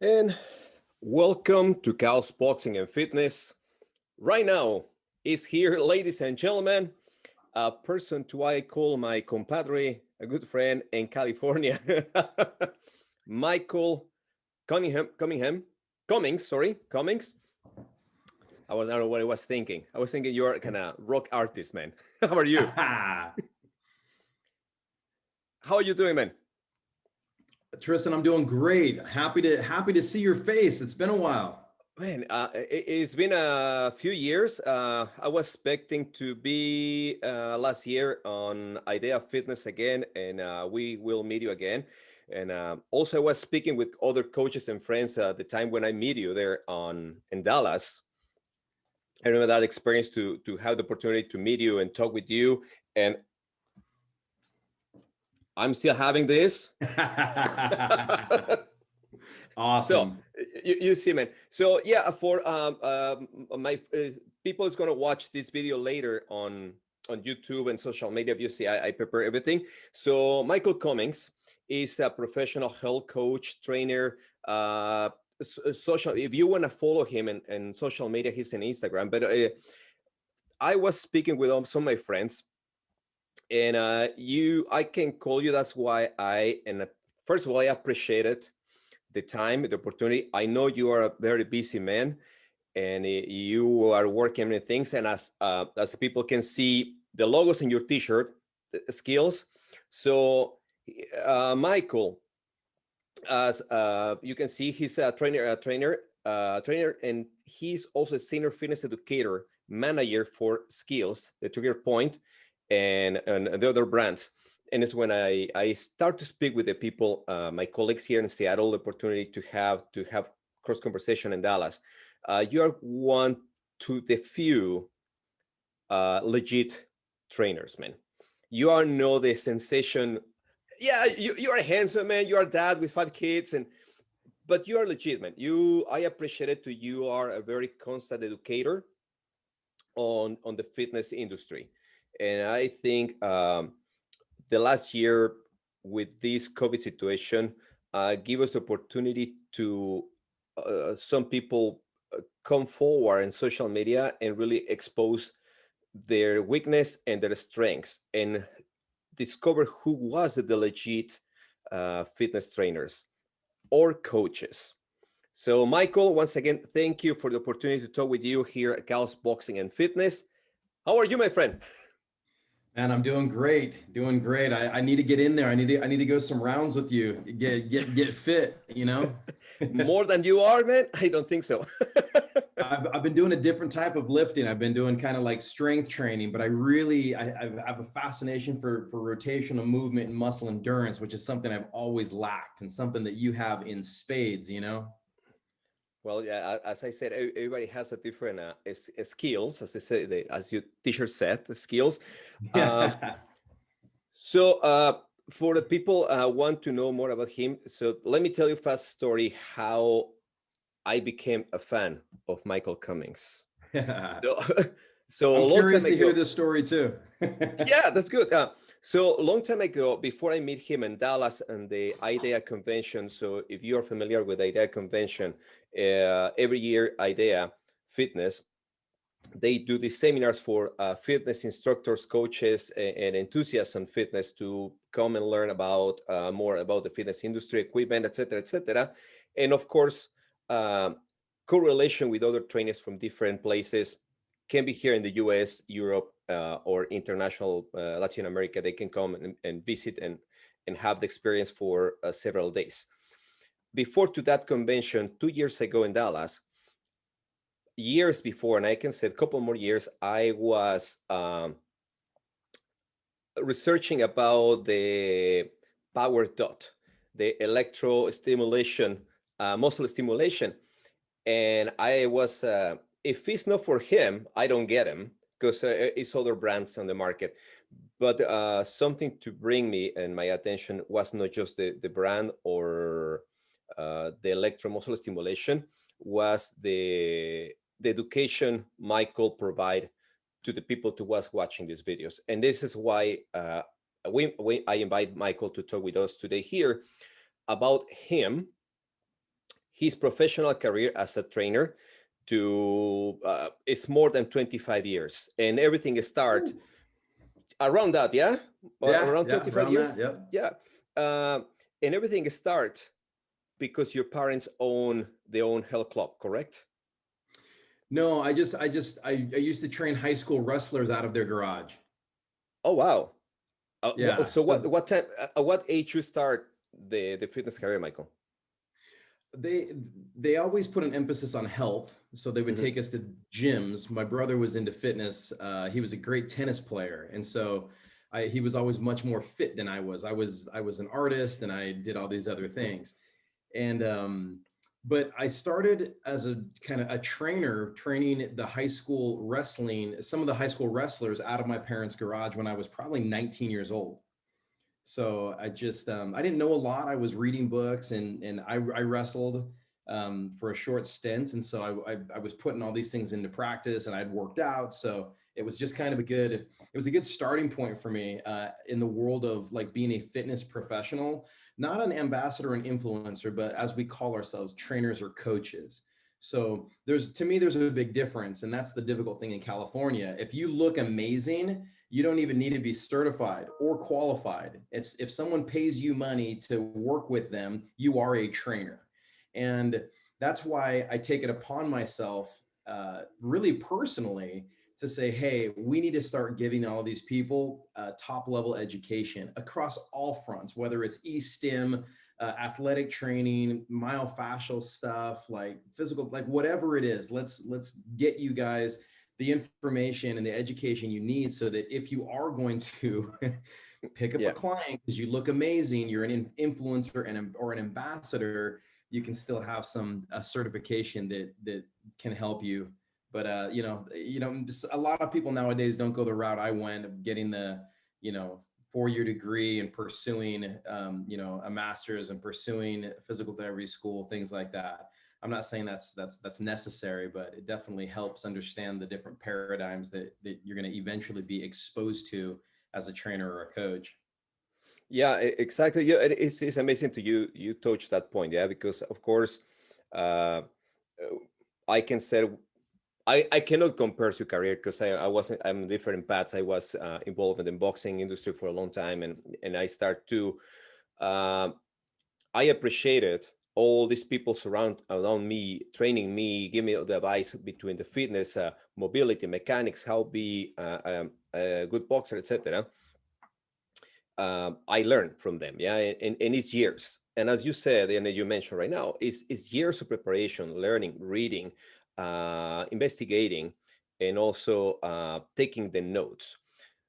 And welcome to KAOS Boxing and Fitness. Right now is here, ladies and gentlemen, a person to I call my compadre, a good friend in California, Michael Cummings. I don't know what I was thinking. I was thinking you're kind of rock artist, man. How are you? How are you doing, man? Tristan, I'm doing great. Happy to see your face. It's been a while. Man, it's been a few years. I was expecting to be last year on Idea Fitness again, and we will meet you again. And also, I was speaking with other coaches and friends at the time when I meet you there in Dallas. I remember that experience to have the opportunity to meet you and talk with you, and I'm still having this. Awesome. So you see, man. So yeah, for my people is gonna watch this video later on YouTube and social media. You see, I prepare everything. So Michael Cummings is a professional health coach, trainer. Social. If you want to follow him in social media, he's on Instagram. But I was speaking with some of my friends, and I can call you. That's why first of all, I appreciate it. The time, the opportunity. I know you are a very busy man, and you are working many things. And as people can see, the logos in your T-shirt, skills. So, Michael, as you can see, he's a trainer, and he's also a senior fitness educator, manager for Skills, the Trigger Point, and the other brands. And it's when I start to speak with the people, my colleagues here in Seattle, the opportunity to have cross conversation in Dallas. You are one to the few legit trainers, man. You are not the sensation. Yeah, you are a handsome man. You are a dad with 5 kids, but you are legit, man. I appreciate it. You are a very constant educator on the fitness industry, and I think. The last year with this COVID situation give us opportunity to some people come forward in social media and really expose their weakness and their strengths and discover who was the legit fitness trainers or coaches. So Michael, once again, thank you for the opportunity to talk with you here at KAOS Boxing and Fitness. How are you, my friend? Man, I'm doing great. Doing great. I need to get in there. I need to go some rounds with you. Get fit, you know? More than you are, man? I don't think so. I've been doing a different type of lifting. I've been doing kind of like strength training, but I have a fascination for rotational movement and muscle endurance, which is something I've always lacked and something that you have in spades, you know? Well, yeah, as I said, everybody has a different skills, as they say, as your teacher said, the skills. Yeah. So for the people want to know more about him, so let me tell you a fast story how I became a fan of Michael Cummings. So, so I'm a long curious time to ago, hear this story too. yeah, that's good. So a long time ago, before I meet him in Dallas and the IDEA convention. So if you are familiar with the IDEA convention, every year IDEA Fitness, they do these seminars for fitness instructors, coaches, and enthusiasts on fitness to come and learn about more about the fitness industry, equipment, etc., etc. And of course, correlation with other trainers from different places can be here in the US, Europe, or international Latin America. They can come and visit and have the experience for several days. Before to that convention, 2 years ago in Dallas, years before, and I can say a couple more years, I was researching about the power dot, the electro stimulation, muscle stimulation. And I was, if it's not for him, I don't get him because it's other brands on the market. But something to bring me and my attention was not just the brand or the electromuscle stimulation, was the education Michael provide to the people who was watching these videos. And this is why I invite Michael to talk with us today here about him, his professional career as a trainer to it's more than 25 years, and everything start around that, yeah, Yeah, around yeah, 25 around that. years, Yep. yeah. And everything start because your parents own their own health club, correct? No, I used to train high school wrestlers out of their garage. Oh wow. Yeah. So So what time, at what age you start the fitness career, Michael? they they always put an emphasis on health, so they would Hmm. take us to gyms. My brother was into fitness. He was a great tennis player, and so he was always much more fit than I was. I was an artist, and I did all these other things. And but I started as a kind of a trainer, training the high school wrestling, some of the high school wrestlers out of my parents' garage when I was probably 19 years old. So I just I didn't know a lot. I was reading books, and I wrestled for a short stint, and so I was putting all these things into practice, and I'd worked out. So it was just kind of it was a good starting point for me in the world of like being a fitness professional, not an ambassador and influencer, but as we call ourselves, trainers or coaches. So to me there's a big difference, and that's the difficult thing in California. If you look amazing, you don't even need to be certified or qualified. It's if someone pays you money to work with them, you are a trainer. And that's why I take it upon myself, really personally, to say, hey, we need to start giving all these people top level education across all fronts, whether it's e-stim, athletic training, myofascial stuff, like physical, like whatever it is. Let's get you guys the information and the education you need, so that if you are going to pick up a Yeah. client because you look amazing, you're an influencer or an ambassador, you can still have some certification that can help you. But just a lot of people nowadays don't go the route I went of getting the 4-year degree and pursuing a master's and pursuing physical therapy school, things like that. I'm not saying that's necessary, but it definitely helps understand the different paradigms that you're going to eventually be exposed to as a trainer or a coach. Yeah, exactly. Yeah, it's amazing to you touch that point, yeah, because of course, uh, I can say I cannot compare to career because I'm different paths. I was involved in the boxing industry for a long time, and I start to uh, I appreciated all these people around me, training me, give me the advice between the fitness, mobility, mechanics, how be a good boxer, etc. I learned from them, yeah, and it's years. And as you said, and you mentioned right now, is years of preparation, learning, reading, investigating, and also taking the notes.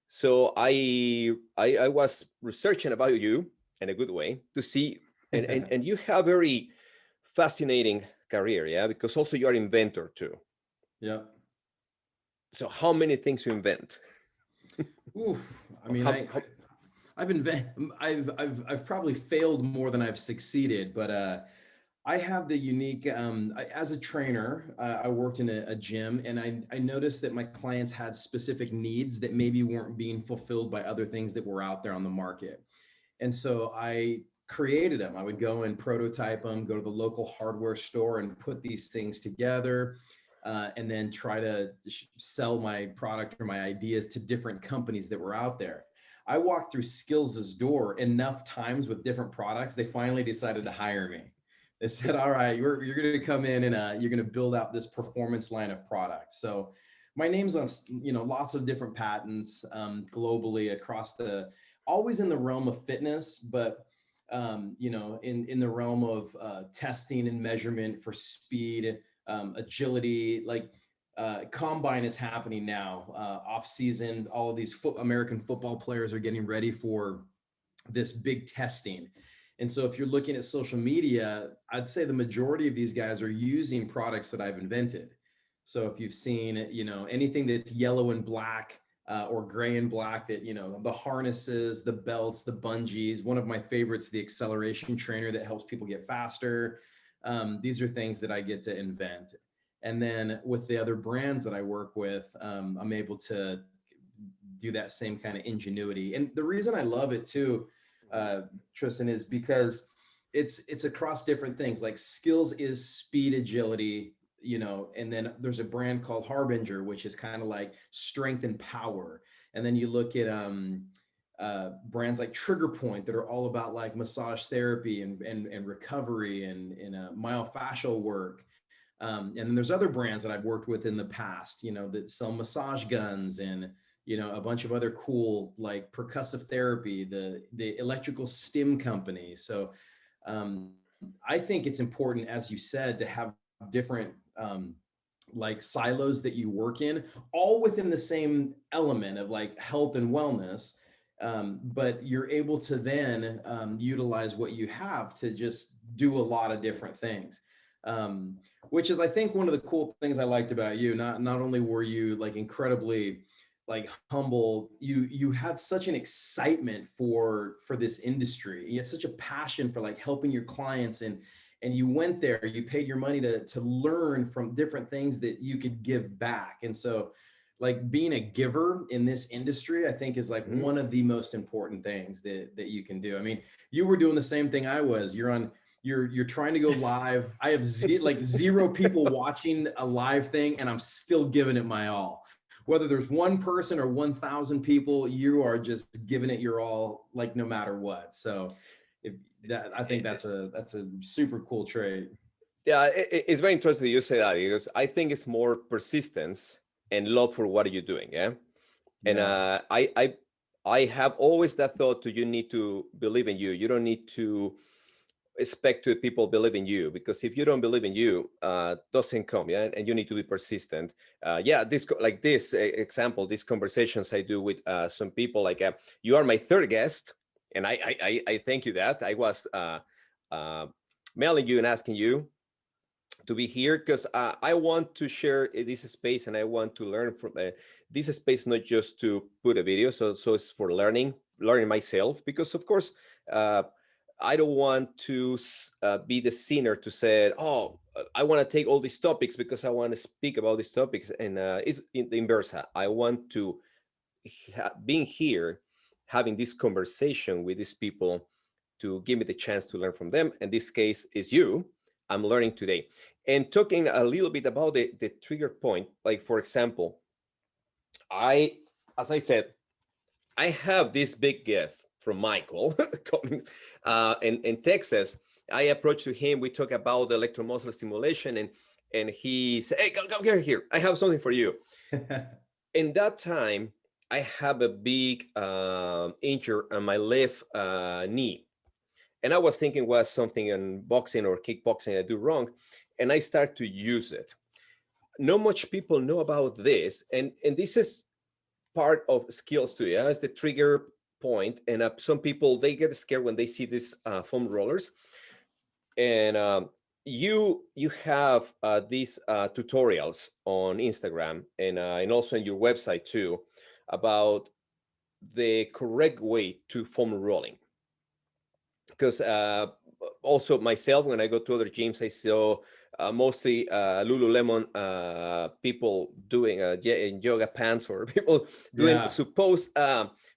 So I was researching about you in a good way to see, and you have very fascinating career, yeah, because also you are inventor too. Yeah. So how many things you invent? Oof. I Or mean, how I've probably failed more than I've succeeded, but I have the unique, as a trainer, I worked in a gym, and I noticed that my clients had specific needs that maybe weren't being fulfilled by other things that were out there on the market. And so I created them. I would go and prototype them, go to the local hardware store and put these things together, and then try to sell my product or my ideas to different companies that were out there. I walked through SKLZ's door enough times with different products, they finally decided to hire me. They said, all right, you're going to come in and you're going to build out this performance line of products. So my name's on, lots of different patents globally across always in the realm of fitness, but in the realm of testing and measurement for speed, agility, like combine is happening now, off season. All of these American football players are getting ready for this big testing. And so if you're looking at social media, I'd say the majority of these guys are using products that I've invented. So if you've seen, anything that's yellow and black, or gray and black, that, the harnesses, the belts, the bungees, one of my favorites, the acceleration trainer that helps people get faster. These are things that I get to invent. And then with the other brands that I work with, I'm able to do that same kind of ingenuity. And the reason I love it too, Tristan, is because it's across different things. Like skills is speed, agility, you know, and then there's a brand called Harbinger, which is kind of like strength and power. And then you look at brands like Trigger Point that are all about like massage therapy and recovery and myofascial work. And then there's other brands that I've worked with in the past, you know, that sell massage guns and, you know, a bunch of other cool like percussive therapy, the electrical stim company. So I think it's important, as you said, to have different like silos that you work in, all within the same element of like health and wellness. But you're able to then utilize what you have to just do a lot of different things. Which is, I think, one of the cool things I liked about you. Not only were you like incredibly like humble, you had such an excitement for this industry. You had such a passion for like helping your clients, and you went there, you paid your money to learn from different things that you could give back. And so like being a giver in this industry, I think is like one of the most important things that you can do. I mean, you were doing the same thing I was. You're trying to go live. I have zero people watching a live thing, and I'm still giving it my all. Whether there's one person or 1,000 people, you are just giving it your all, like no matter what. So I think that's a super cool trait. Yeah, it's very interesting that you say that, because I think it's more persistence and love for what you're doing. Yeah. And Yeah. I have always that thought to, you need to believe in you. You don't need to expect to people believe in you, because if you don't believe in you, doesn't come. Yeah. And you need to be persistent. Yeah. Like this example, these conversations I do with some people, like you are my third guest. And I thank you that I was uh, mailing you and asking you to be here, because I want to share this space, and I want to learn from this space, not just to put a video. So it's for learning myself, because of course, I don't want to be the sinner to say, oh, I want to take all these topics because I want to speak about these topics. And it's in the inverse. I want to being here, having this conversation with these people, to give me the chance to learn from them. And this case is you. I'm learning today. And talking a little bit about the trigger point, like for example, as I said, I have this big gift from Michael Cummings in Texas. I approached to him. We talk about the electromuscular stimulation, and he said, "Hey, come here. I have something for you." In that time, I have a big injury on my left knee, and I was thinking was something in boxing or kickboxing I do wrong, and I start to use it. Not much people know about this, and this is part of skills too. Yeah, it's the trigger point, and some people, they get scared when they see these foam rollers. And you have these tutorials on Instagram, and also on your website too, about the correct way to foam rolling. Because also myself, when I go to other gyms, I saw mostly Lululemon people doing in yoga pants, or people doing Yeah. supposed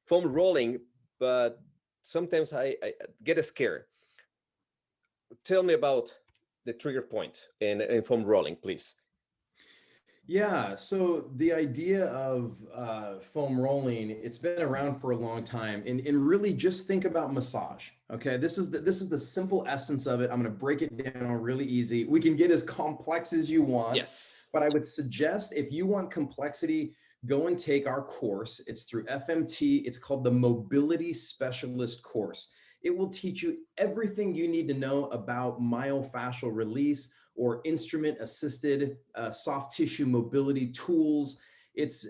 foam rolling, but sometimes I get scared. Tell me about the trigger point in foam rolling, please. Yeah, so the idea of foam rolling, it's been around for a long time, and really just think about massage. Okay, this is the simple essence of it. I'm going to break it down really easy. We can get as complex as you want, Yes. but I would suggest, if you want complexity, go and take our course. It's through FMT. It's called the Mobility Specialist course. It will teach you everything you need to know about myofascial release, or instrument assisted soft tissue mobility tools. It's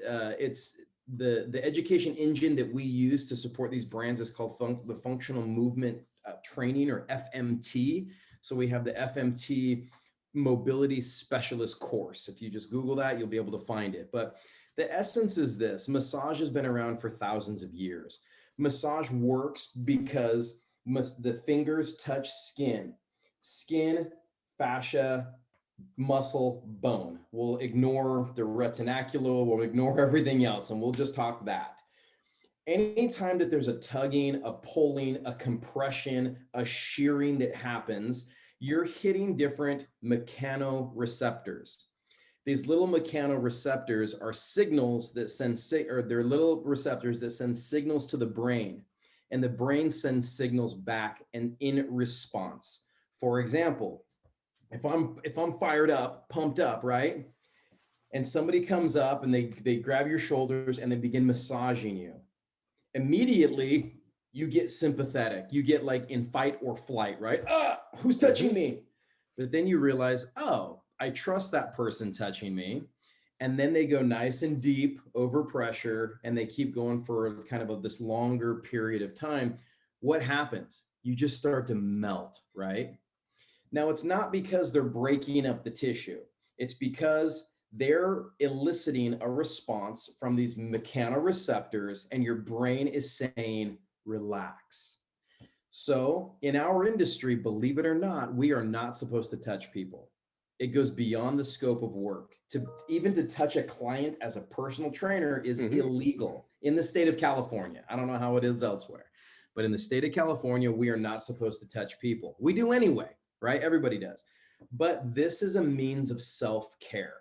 the education engine that we use to support these brands is called the Functional Movement Training, or FMT. So we have the FMT Mobility Specialist course. If you just Google that, you'll be able to find it. But the essence is this: massage has been around for thousands of years. Massage works because the fingers touch skin, fascia, muscle, bone. We'll ignore the retinacular, we'll ignore everything else, and we'll just talk that. Anytime that there's a tugging, a pulling, a compression, a shearing that happens, you're hitting different mechanoreceptors. These little mechanoreceptors are signals that send, or they're little receptors that send signals to the brain, and the brain sends signals back and in response. For example, if I'm fired up, pumped up, right? And somebody comes up and they grab your shoulders and they begin massaging you. Immediately you get sympathetic. You get like in fight or flight, right? Ah, who's touching me? But then you realize, oh, I trust that person touching me. And then they go nice and deep over pressure and they keep going for kind of this longer period of time. What happens? You just start to melt, right? Now, it's not because they're breaking up the tissue. It's because they're eliciting a response from these mechanoreceptors and your brain is saying, relax. So in our industry, believe it or not, we are not supposed to touch people. It goes beyond the scope of work. Even to touch a client as a personal trainer is illegal in the state of California. I don't know how it is elsewhere, but in the state of California, we are not supposed to touch people. We do anyway, right? Everybody does. But this is a means of self-care.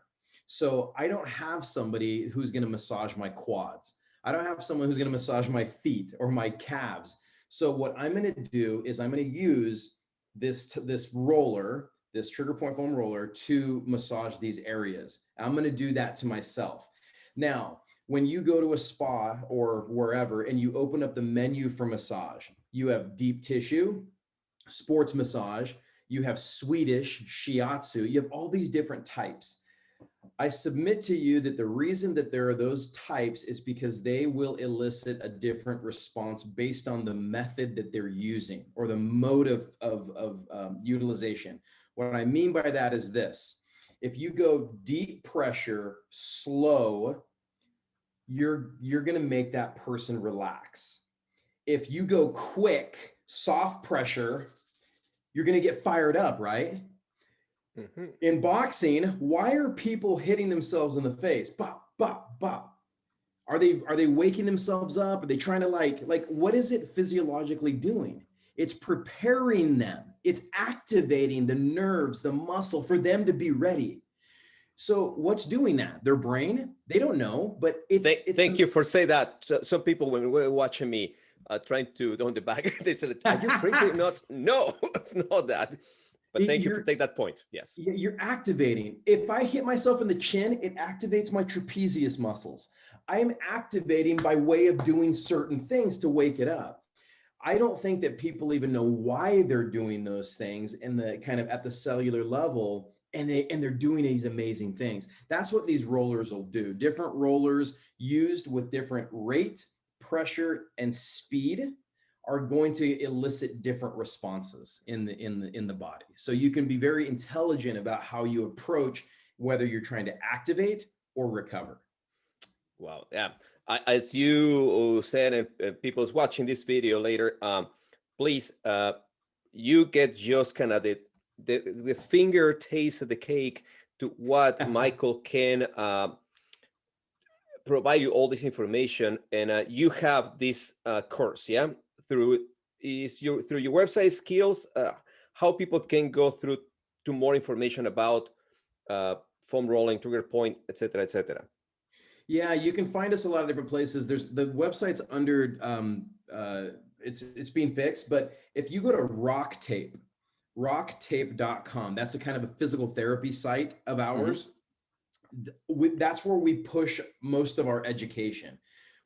So I don't have somebody who's going to massage my quads. I don't have someone who's going to massage my feet or my calves. So what I'm going to do is I'm going to use this roller, this trigger point foam roller, to massage these areas. I'm going to do that to myself. Now, when you go to a spa or wherever and you open up the menu for massage, you have deep tissue, sports massage, you have Swedish shiatsu, you have all these different types. I submit to you that the reason that there are those types is because they will elicit a different response based on the method that they're using or the mode of utilization. What I mean by that is this: if you go deep pressure, slow, you're going to make that person relax. If you go quick, soft pressure, you're going to get fired up, right? In boxing, why are people hitting themselves in the face? Bop, bop, bop. Are they waking themselves up? Are they trying to like what is it physiologically doing? It's preparing them. It's activating the nerves, the muscle for them to be ready. So what's doing that? Their brain? They don't know, but it's Thank you for saying that. So, some people, when we're watching me trying to on the back, they said, "Are you crazy?" No, it's not that. But thank you for taking that point. Yes. You're activating. If I hit myself in the chin, it activates my trapezius muscles. I'm activating by way of doing certain things to wake it up. I don't think that people even know why they're doing those things in the kind of at the cellular level, and they're doing these amazing things. That's what these rollers will do. Different rollers used with different rate, pressure, and speed are going to elicit different responses in the body. So you can be very intelligent about how you approach whether you're trying to activate or recover. Wow. Yeah. As you said, and people's watching this video later, please, you get just kind of the finger taste of the cake to what Michael can provide you all this information, and you have this course, yeah, through your website skills, how people can go through to more information about foam rolling, trigger point, etc., etc. Yeah, you can find us a lot of different places. There's the website's under it's being fixed, but if you go to rocktape.com, that's a kind of a physical therapy site of ours. That's where we push most of our education.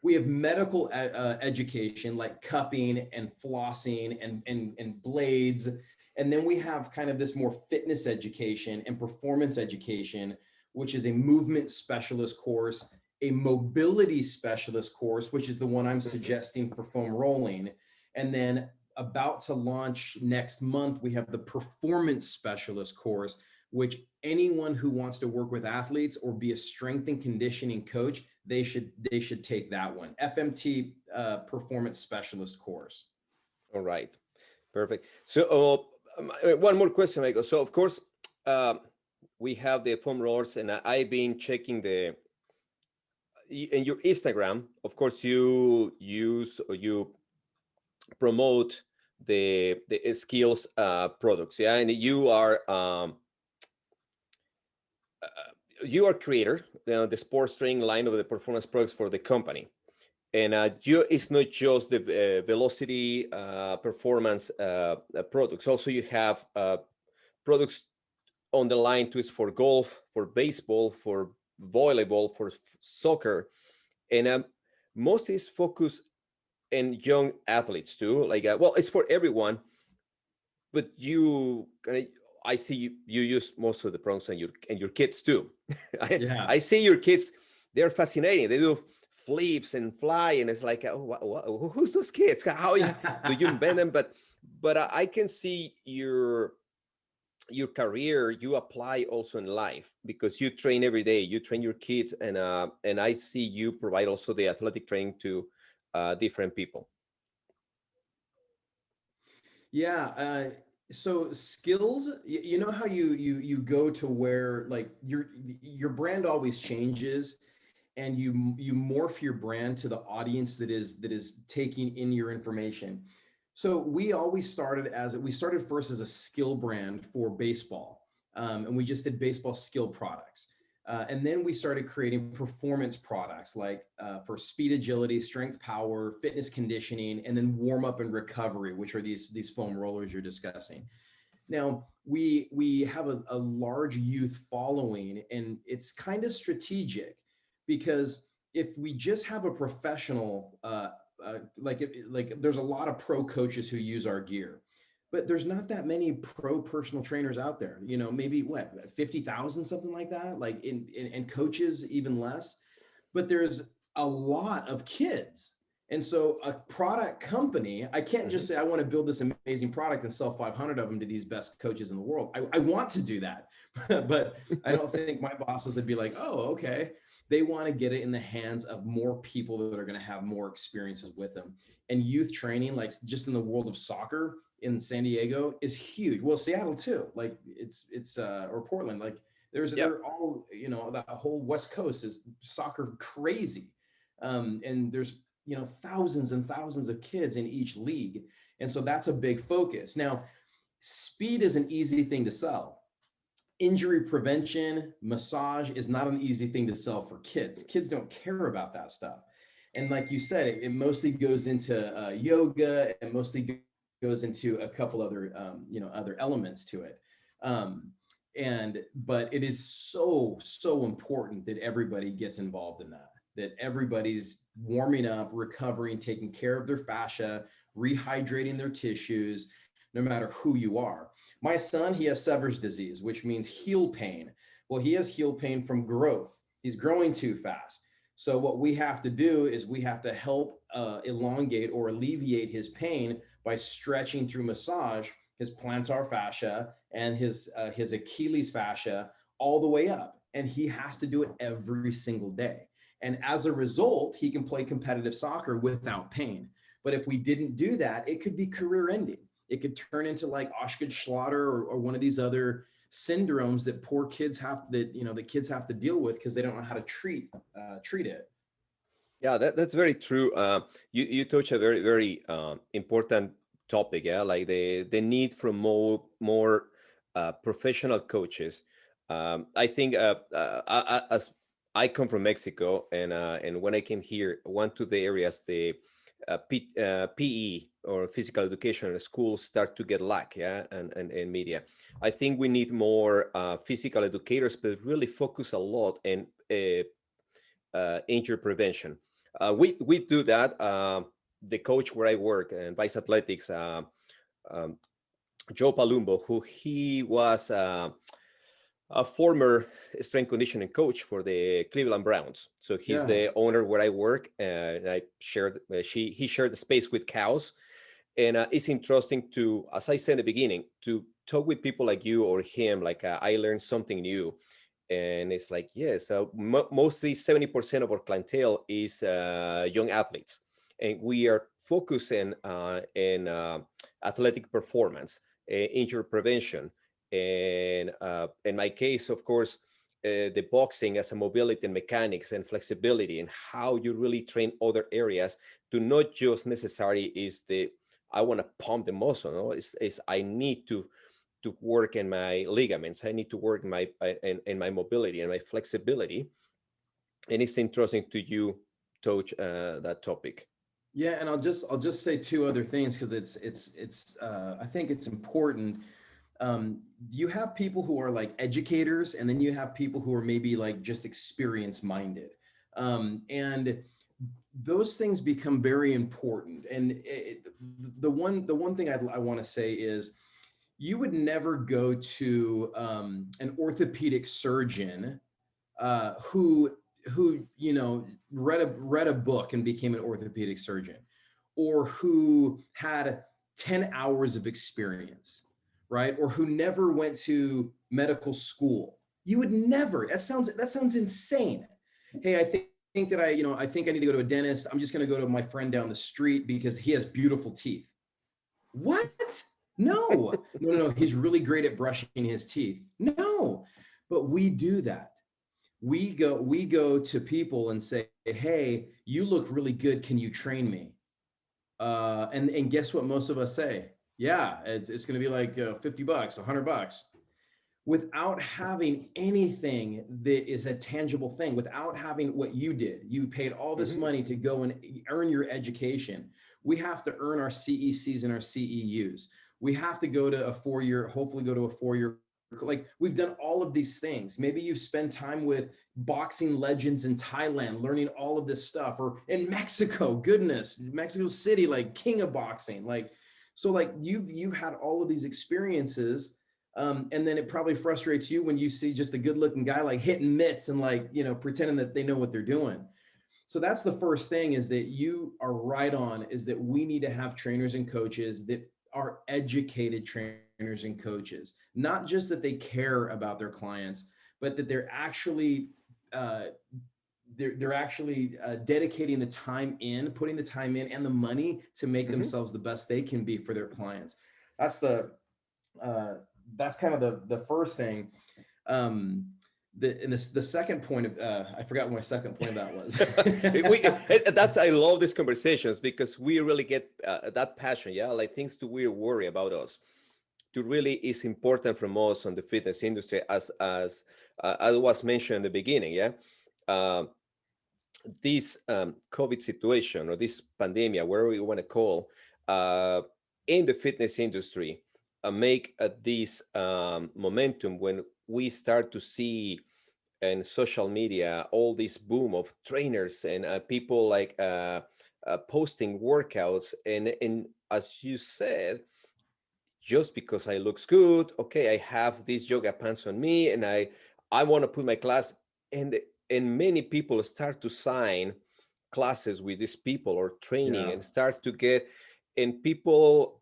We have medical education like cupping and flossing and blades. And then we have kind of this more fitness education and performance education, which is a movement specialist course, a mobility specialist course, which is the one I'm suggesting for foam rolling. And then about to launch next month, we have the performance specialist course, which anyone who wants to work with athletes or be a strength and conditioning coach, they should take that one. FMT performance specialist course. All right, perfect. So one more question, Michael. So of course, we have the foam rollers, and I've been checking in your Instagram, of course, you use or you promote the skills products, yeah, and you are creator, the sports training line of the performance products for the company. And it's not just the velocity performance products. Also, you have products on the line too, is for golf, for baseball, for volleyball, for soccer, and most is focused in young athletes too. Like, well, it's for everyone, but I see you use most of the products and your kids too. Yeah. I see your kids; they're fascinating. They do flips and fly, and it's like, who's those kids? How do you invent them? But I can see your career you apply also in life, because you train every day, you train your kids, and I see you provide also the athletic training to different people. Yeah. So skills, you know how you go to where like your brand always changes, and you morph your brand to the audience that is taking in your information. So we started first as a skill brand for baseball, and we just did baseball skill products. And then we started creating performance products like for speed, agility, strength, power, fitness conditioning, and then warm up and recovery, which are these foam rollers you're discussing. Now we have a large youth following, and it's kind of strategic because if we just have a professional, like there's a lot of pro coaches who use our gear, but there's not that many pro personal trainers out there. You know, maybe what 50,000, something like that. Like and coaches even less. But there's a lot of kids. And so a product company, I can't just say I want to build this amazing product and sell 500 of them to these best coaches in the world. I want to do that, but I don't think my bosses would be like, oh, okay. They want to get it in the hands of more people that are going to have more experiences with them. And youth training, like just in the world of soccer in San Diego, is huge. Well, Seattle too. Like it's or Portland. Like Yep. they're all, you know, the whole West Coast is soccer crazy. And there's, you know, thousands and thousands of kids in each league. And so that's a big focus. Now, speed is an easy thing to sell. Injury prevention, massage is not an easy thing to sell for kids. Kids don't care about that stuff. And like you said, it mostly goes into yoga, and mostly goes into a couple other, you know, other elements to it. Um, but it is so important that everybody gets involved in that, that everybody's warming up, recovering, taking care of their fascia, rehydrating their tissues, no matter who you are. My son, he has Sever's disease, which means heel pain. Well, he has heel pain from growth. He's growing too fast. So what we have to do is we have to help elongate or alleviate his pain by stretching through massage his plantar fascia and his Achilles fascia all the way up. And he has to do it every single day. And as a result, he can play competitive soccer without pain. But if we didn't do that, it could be career ending. It could turn into like Osgood-Schlatter or one of these other syndromes that poor kids have, that, you know, the kids have to deal with because they don't know how to treat it. Yeah, that's very true. You touch a very important topic. Yeah, like the need for more professional coaches. I think as I come from Mexico, and when I came here, one to the areas the PE or physical education schools start to get lack. Yeah, and media. I think we need more physical educators, but really focus a lot in injury prevention. We do that. The coach where I work and Vice Athletics, um, Joe Palumbo, who he was a former strength conditioning coach for the Cleveland Browns. So he's Yeah. the owner where I work, and I shared. He shared the space with KAOS, and it's interesting to, as I said in the beginning, to talk with people like you or him. Like I learned something new, and it's like, yes, mostly 70% of our clientele is young athletes, and we are focusing in athletic performance, injury prevention, and in my case, of course, the boxing as a mobility and mechanics and flexibility, and how you really train other areas to not just necessarily is the I want to pump the muscle. No, it's I need to work in my ligaments. I need to work in my mobility and my flexibility. And it's interesting to you touch that topic. Yeah, and I'll just say two other things because it's I think it's important. You have people who are like educators, and then you have people who are maybe like just experience minded, and those things become very important. And the one thing I want to say is you would never go to an orthopedic surgeon who read a book and became an orthopedic surgeon, or who had 10 hours of experience, right? Or who never went to medical school. You would never. That sounds insane. Hey, I think that I think I need to go to a dentist. I'm just going to go to my friend down the street because he has beautiful teeth. What? No. He's really great at brushing his teeth. No, but we do that. We go to people and say, hey, you look really good, can you train me? And guess what most of us say? Yeah, it's going to be like $50, $100, without having anything that is a tangible thing, without having what you did. You paid all this money to go and earn your education. We have to earn our CECs and our CEUs. We have to go to hopefully go to a 4-year. Like, we've done all of these things. Maybe you've spent time with boxing legends in Thailand, learning all of this stuff, or in Mexico, goodness, Mexico City, like king of boxing. Like, so like you've had all of these experiences. And then it probably frustrates you when you see just a good looking guy like hitting mitts and like, pretending that they know what they're doing. So that's the first thing, is that you are right on, is that we need to have trainers and coaches that are educated trainers and coaches, not just that they care about their clients, but that they're actually dedicating the time in, putting the time in and the money to make themselves the best they can be for their clients. That's kind of the first thing. The second point of I forgot what my second point of that was. I love these conversations because we really get that passion, yeah, like things to we worry about us. To really is important from us on the fitness industry, as was mentioned in the beginning, yeah. This COVID situation or this pandemic, whatever you want to call, in the fitness industry, make this momentum when we start to see in social media all this boom of trainers and people like posting workouts, and as you said, just because I looks good, okay, I have these yoga pants on me, and I want to put my class, and many people start to sign classes with these people or training, Yeah. and start to get, and people,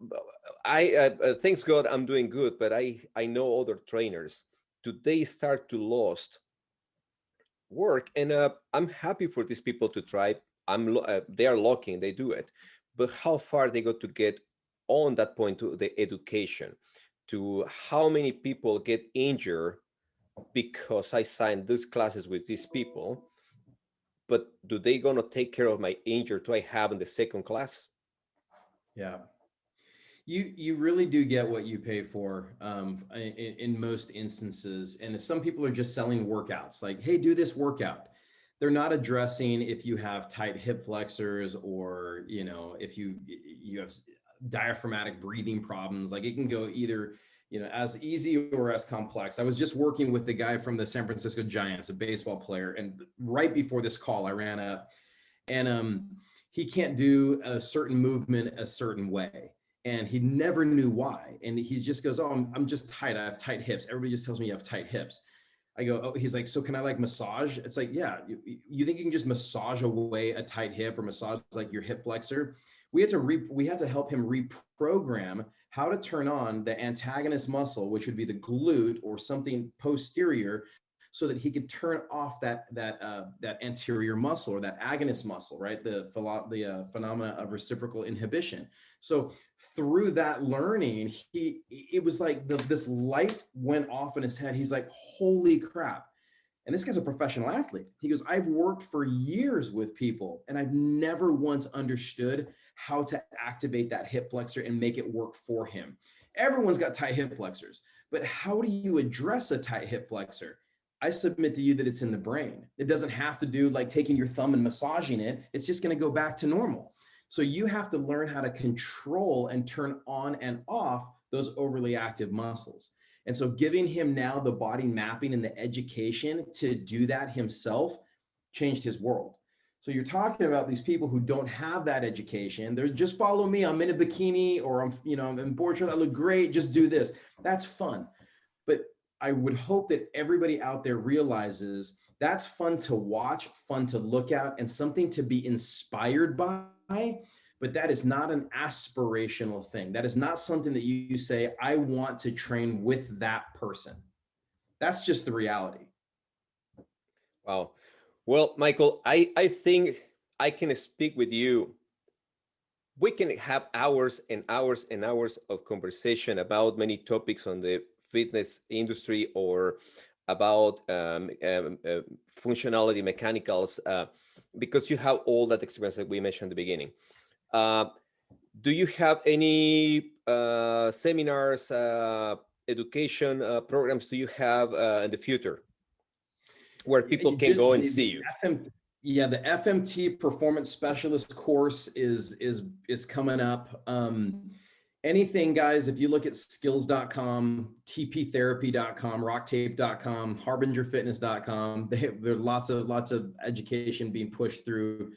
thanks God I'm doing good, but I know other trainers today start to lost work, and I'm happy for these people to try. They are lucky, they do it, but how far they got to get on that point to the education, to how many people get injured because I signed those classes with these people, but do they gonna take care of my injury do I have in the second class? Yeah. You really do get what you pay for, in most instances. And if some people are just selling workouts, like, hey, do this workout, they're not addressing if you have tight hip flexors, or if you have diaphragmatic breathing problems. Like, it can go either as easy or as complex. I was just working with the guy from the San Francisco Giants, a baseball player, and right before this call I ran up, and he can't do a certain movement a certain way, and he never knew why. And he just goes, oh, I'm just tight, I have tight hips, everybody just tells me you have tight hips. I go, oh, he's like, so can I like massage? It's like, yeah, you think you can just massage away a tight hip, or massage like your hip flexor? We had to help him reprogram how to turn on the antagonist muscle, which would be the glute or something posterior, so that he could turn off that anterior muscle, or that agonist muscle, right? The phenomena of reciprocal inhibition. So through that learning, it was like this light went off in his head. He's like, holy crap. And this guy's a professional athlete. He goes, I've worked for years with people and I've never once understood how to activate that hip flexor and make it work for him. Everyone's got tight hip flexors, but how do you address a tight hip flexor? I submit to you that it's in the brain. It doesn't have to do like taking your thumb and massaging it. It's just going to go back to normal. So you have to learn how to control and turn on and off those overly active muscles. And so giving him now the body mapping and the education to do that himself changed his world. So you're talking about these people who don't have that education. They're just follow me. I'm in a bikini or I'm in board shorts. I look great. Just do this. That's fun. But I would hope that everybody out there realizes that's fun to watch, fun to look at, and something to be inspired by. But that is not an aspirational thing. That is not something that you say, I want to train with that person. That's just the reality. Wow. Well, Michael, I think I can speak with you. We can have hours and hours and hours of conversation about many topics on the fitness industry or about functionality mechanicals, because you have all that experience that we mentioned at the beginning. Do you have any seminars, education programs do you have in the future where people can go and see you? The FMT Performance Specialist course is coming up. Anything, guys, if you look at skills.com, tptherapy.com, rocktape.com, harbingerfitness.com, there's lots of education being pushed through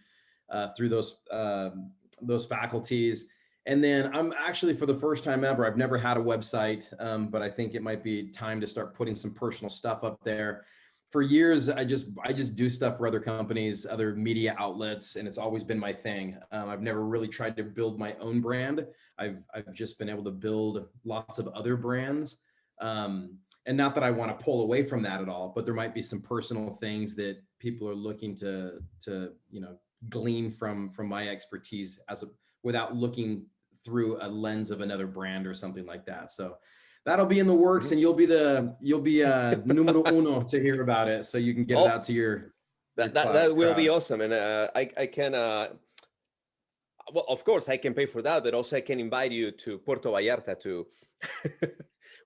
those faculties. And then I'm actually, for the first time ever, I've never had a website, but I think it might be time to start putting some personal stuff up there. For years, I just do stuff for other companies, other media outlets, and it's always been my thing. I've never really tried to build my own brand. I've just been able to build lots of other brands. And not that I want to pull away from that at all, but there might be some personal things that people are looking to glean from my expertise without looking through a lens of another brand or something like that. So that'll be in the works, and you'll be numero uno to hear about it, so you can get it out to your that will be awesome. And I can well, of course I can pay for that, but also I can invite you to Puerto Vallarta to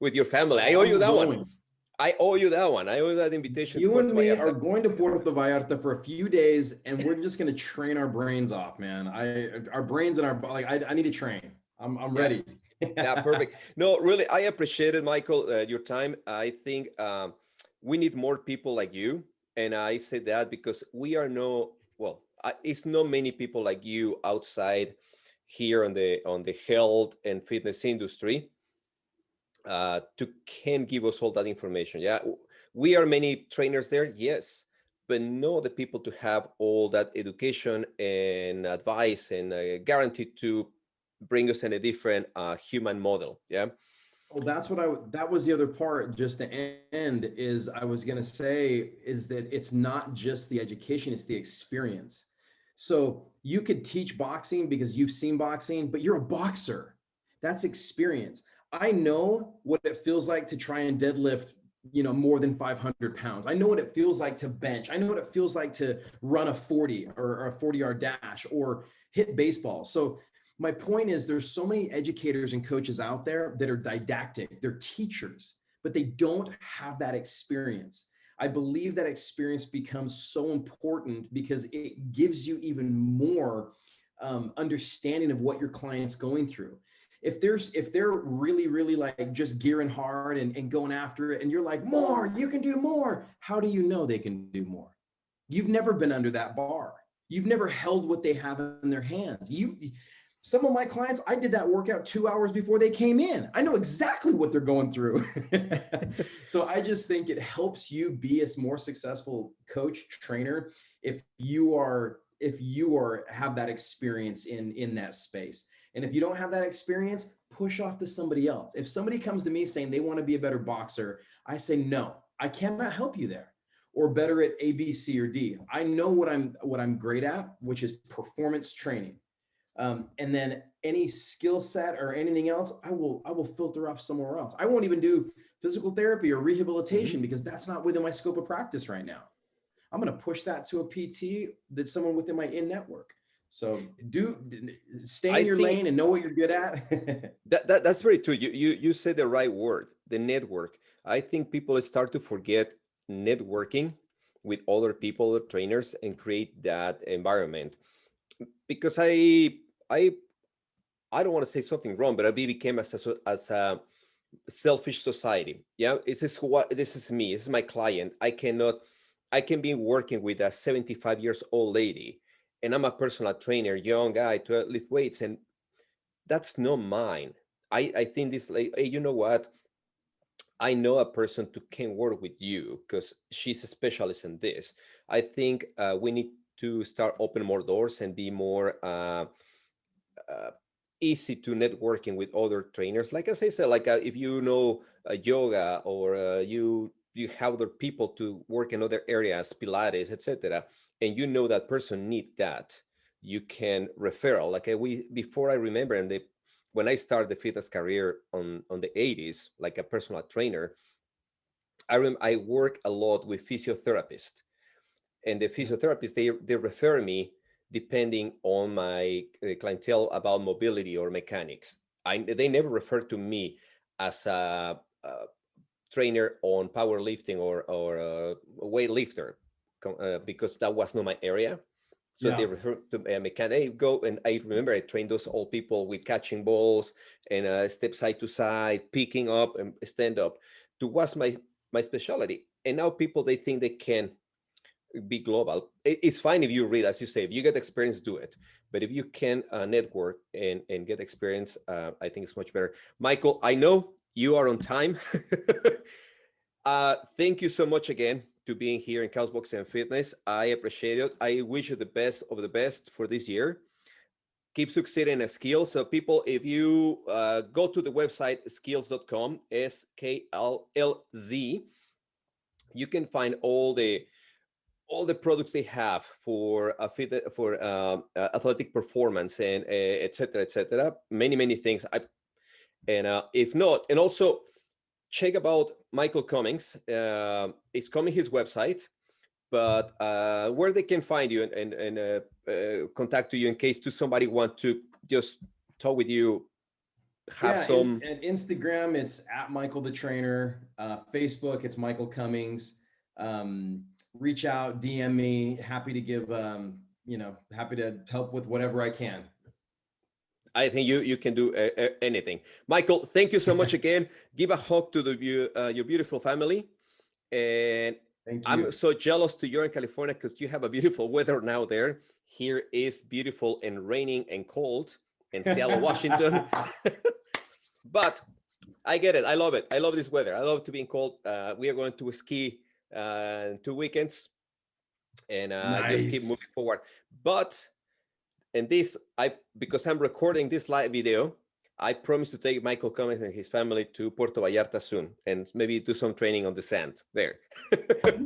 with your family. I owe you that one. I owe you that one. I owe that invitation. You and me are going to Puerto Vallarta for a few days, and we're just going to train our brains off, man. Our brains and I need to train. I'm ready. Yeah, perfect. No, really, I appreciate it, Michael, your time. I think we need more people like you. And I say that because it's not many people like you outside here on the health and fitness industry to can give us all that information. Yeah, we are many trainers there, yes, but no the people to have all that education and advice and guaranteed to bring us in a different human model. Yeah. Well, that was the other part, just to end, is I was going to say is that it's not just the education, it's the experience. So you could teach boxing because you've seen boxing, but you're a boxer. That's experience. I know what it feels like to try and deadlift, more than 500 pounds. I know what it feels like to bench. I know what it feels like to run a 40 or a 40-yard dash or hit baseball. So my point is there's so many educators and coaches out there that are didactic, they're teachers, but they don't have that experience. I believe that experience becomes so important because it gives you even more understanding of what your client's going through. If they're really, really like just gearing hard and going after it, and you're like, more, you can do more. How do you know they can do more? You've never been under that bar. You've never held what they have in their hands. Some of my clients, I did that workout 2 hours before they came in. I know exactly what they're going through. So I just think it helps you be a more successful coach, trainer, if you have that experience in that space. And if you don't have that experience, push off to somebody else. If somebody comes to me saying they want to be a better boxer, I say, no, I cannot help you there. Or better at A, B, C, or D. I know what I'm great at, which is performance training. And then any skill set or anything else, I will filter off somewhere else. I won't even do physical therapy or rehabilitation because that's not within my scope of practice right now. I'm going to push that to a PT that's someone within my in-network. So stay in your lane and know what you're good at. That's very true. You said the right word, the network. I think people start to forget networking with other people, other trainers, and create that environment. Because I don't want to say something wrong, but we became as a selfish society. Yeah, this is me. This is my client. I can be working with a 75 years old lady, and I'm a personal trainer, young guy to lift weights, and that's not mine. I think this, like, hey, you know what? I know a person who can work with you because she's a specialist in this. I think we need to start open more doors and be more uh, easy to networking with other trainers. Like as I said, like if you know yoga or you have other people to work in other areas, Pilates, etc., and you know that person need that, you can referral. Like we before I remember, and when I started the fitness career on the 80s, like a personal trainer, I work a lot with physiotherapists, and the physiotherapists they refer me depending on my clientele about mobility or mechanics. They never refer to me as a trainer on powerlifting or a weightlifter because that was not my area. So they refer to a mechanic. I go and I remember I trained those old people with catching balls and step side to side, picking up and stand up. To was my specialty. And now people they think they can be global. It's fine if you read, as you say, if you get experience, do it. But if you can network and get experience, I think it's much better. Michael, I know you are on time. Thank you so much again to being here in KAOS Boxing and Fitness. I appreciate it. I wish you the best of the best for this year. Keep succeeding in skills. So people, if you go to the website skills.com, SKLZ, you can find all the products they have for athletic performance and etc. Many things. If not, and also check about Michael Cummings. It's coming his website, but where they can find you and contact you in case to somebody want to just talk with you. At Instagram, it's at Michael the Trainer. Facebook, it's Michael Cummings. Reach out, DM me. Happy to give, happy to help with whatever I can. I think you can do anything. Michael, thank you so much again. Give a hug to your beautiful family. And I'm so jealous to you're in California because you have a beautiful weather now there. Here is beautiful and raining and cold in Seattle, Washington. But I get it. I love it. I love this weather. I love to be in cold. We are going to ski in 2 weekends and just keep moving forward. But and this, because I'm recording this live video, I promise to take Michael Cummings and his family to Puerto Vallarta soon and maybe do some training on the sand there.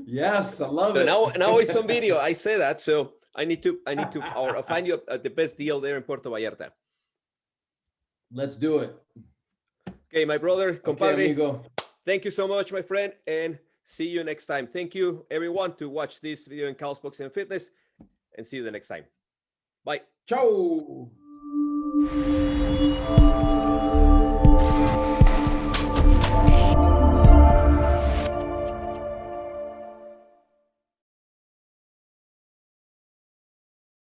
Yes, I love it. Now it's on video. I say that, so I need to or I'll find you the best deal there in Puerto Vallarta. Let's do it. Okay, my brother, compadre. Okay, thank you so much, my friend, and see you next time. Thank you, everyone, to watch this video in KAOS Boxing and Fitness, and see you the next time. Bye. Ciao.